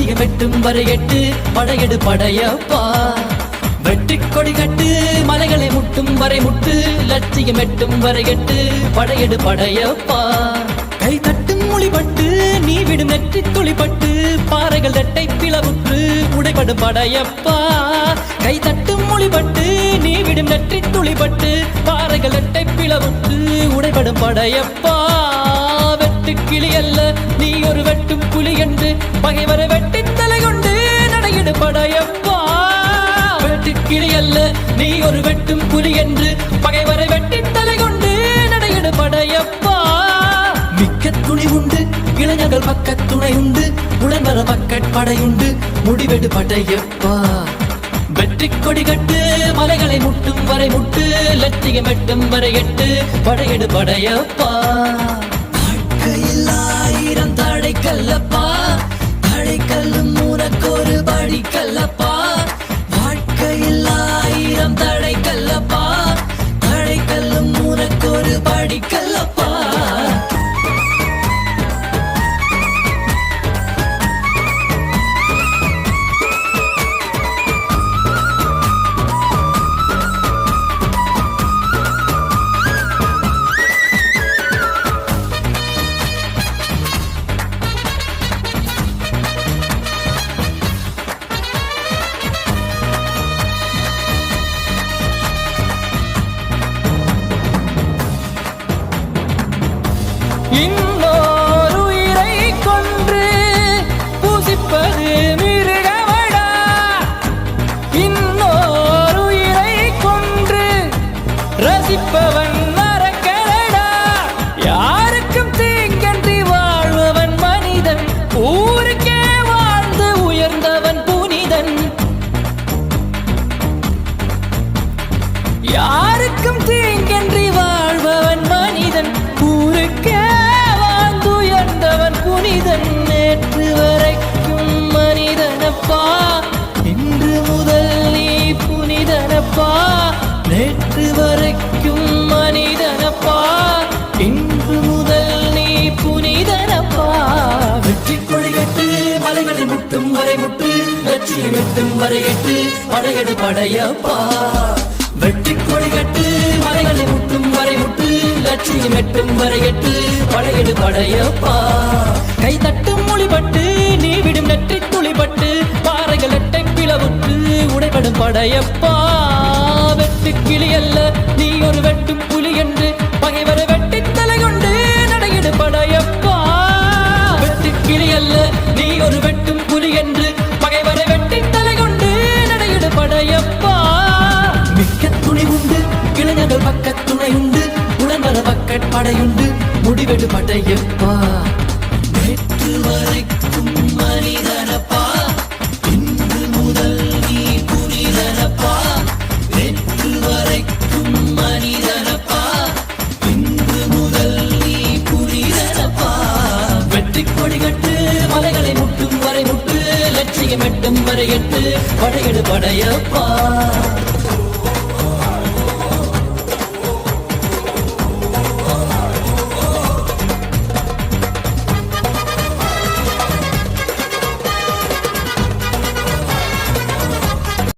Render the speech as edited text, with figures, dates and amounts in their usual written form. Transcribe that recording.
லட்சியம் வெட்டும் வரை எட்டு படையெடு படையப்பா வெற்றி கொடி கட்டு மலைகளை முட்டும் வரை முட்டு லட்சியம் எட்டும் வரை எட்டு படையெடு படையப்பா கை தட்டும் மொழிபட்டு நீ விடும் நெற்றி துளிப்பட்டு பாறைகள் தட்டை பிளவுற்று உடைபடும் படையப்பா கை தட்டும் மொழிபட்டு நீ விடும் நெற்றி துளிப்பட்டு பாறைகள் தட்டை பிளவுற்று உடைபடும் படையப்பா வெட்டு கிளி அல்ல நீ ஒரு வெட்டும் புலி என்று பகைவரை வெட்டி தலை கொண்டு நடையிடு படையப்பா வெட்டு கிளி அல்ல நீ ஒரு வெட்டும் புலி என்று பகைவரை வெட்டி தலை கொண்டு நடையிடு படையப்பா மிக்க துணி உண்டு இளைஞர்கள் பக்க துணை உண்டு உடன்வர பக்கட் படையுண்டு முடிவெடு படையப்பா வெற்றி கொடி கட்டு மலைகளை முட்டும் வரை முட்டு லட்சியம் எட்டும் வரை எட்டு படையெடு படையப்பா வாழ்க்கையில் ஆயிரம் தடை கல்லப்பா தடை கல்லும் உனக்கொரு படி கல்லப்பா வாழ்க்கையில் ஆயிரம் தடை கல்லப்பா தடை கல்லும் உனக்கொரு படி கல்லப்பா இன்னொரு உயிரை கொன்று பூசிப்பது மிருகமடா இன்னொரு உயிரை கொன்று ரசிப்பவன் நரக்கரடா யாருக்கும் தீங்கன்றி வாழ்பவன் மனிதன் ஊருக்கே வாழ்ந்து உயர்ந்தவன் புனிதன் யாருக்கும் தீங்கன்றி வாழ்பவன் மனிதன் ஊருக்கே புனிதன் நேற்று வரைக்கும் மனிதனப்பா இன்று முதல் நீ புனிதனப்பா நேற்று வரைக்கும் மனிதனப்பா இன்று முதல் நீ புனிதனப்பா வெற்றி கொடி கட்டு மலைகளை முட்டும் வரை முட்டு லட்சியம் எட்டும் வரை எட்டு படையெடு படையப்பா வெற்றி கொடி கட்டு மலைகளை முட்டும் வரை முட்டு லட்சியம் எட்டும் வரை எட்டு படையெடு படையப்பா கை தட்டும் மொழிபட்டு நீ விடும் நெற்றி துளிபட்டு பாறைகள் எட்டை பிளவுற்று உடைபடும் படையப்பா வெட்டு கிளி அல்ல நீ ஒரு வெட்டும் புலி என்று பகைவரை வெட்டி தலை கொண்டு நடையிடு படையப்பா வெட்டு கிளி அல்ல நீ ஒரு வெட்டும் புலி என்று பகைவரை வெட்டி தலை கொண்டு நடையிடு படையப்பா மிக்க துணி உண்டு இளைஞர்கள் பக்க துணை உண்டு உடன்வர பக்கட் படையுண்டு முடிவெடு படையப்பா நேற்று வரைக்கும் மனிதனப்பா இன்று முதல் நீ புனிதனப்பா நேற்று வரைக்கும் மனிதனப்பா இன்று முதல் நீ புனிதனப்பா வெற்றி கொடி கட்டு மலைகளை முட்டும் வரை முட்டு லட்சியம் எட்டும் வரை எட்டு படையெடு படையப்பா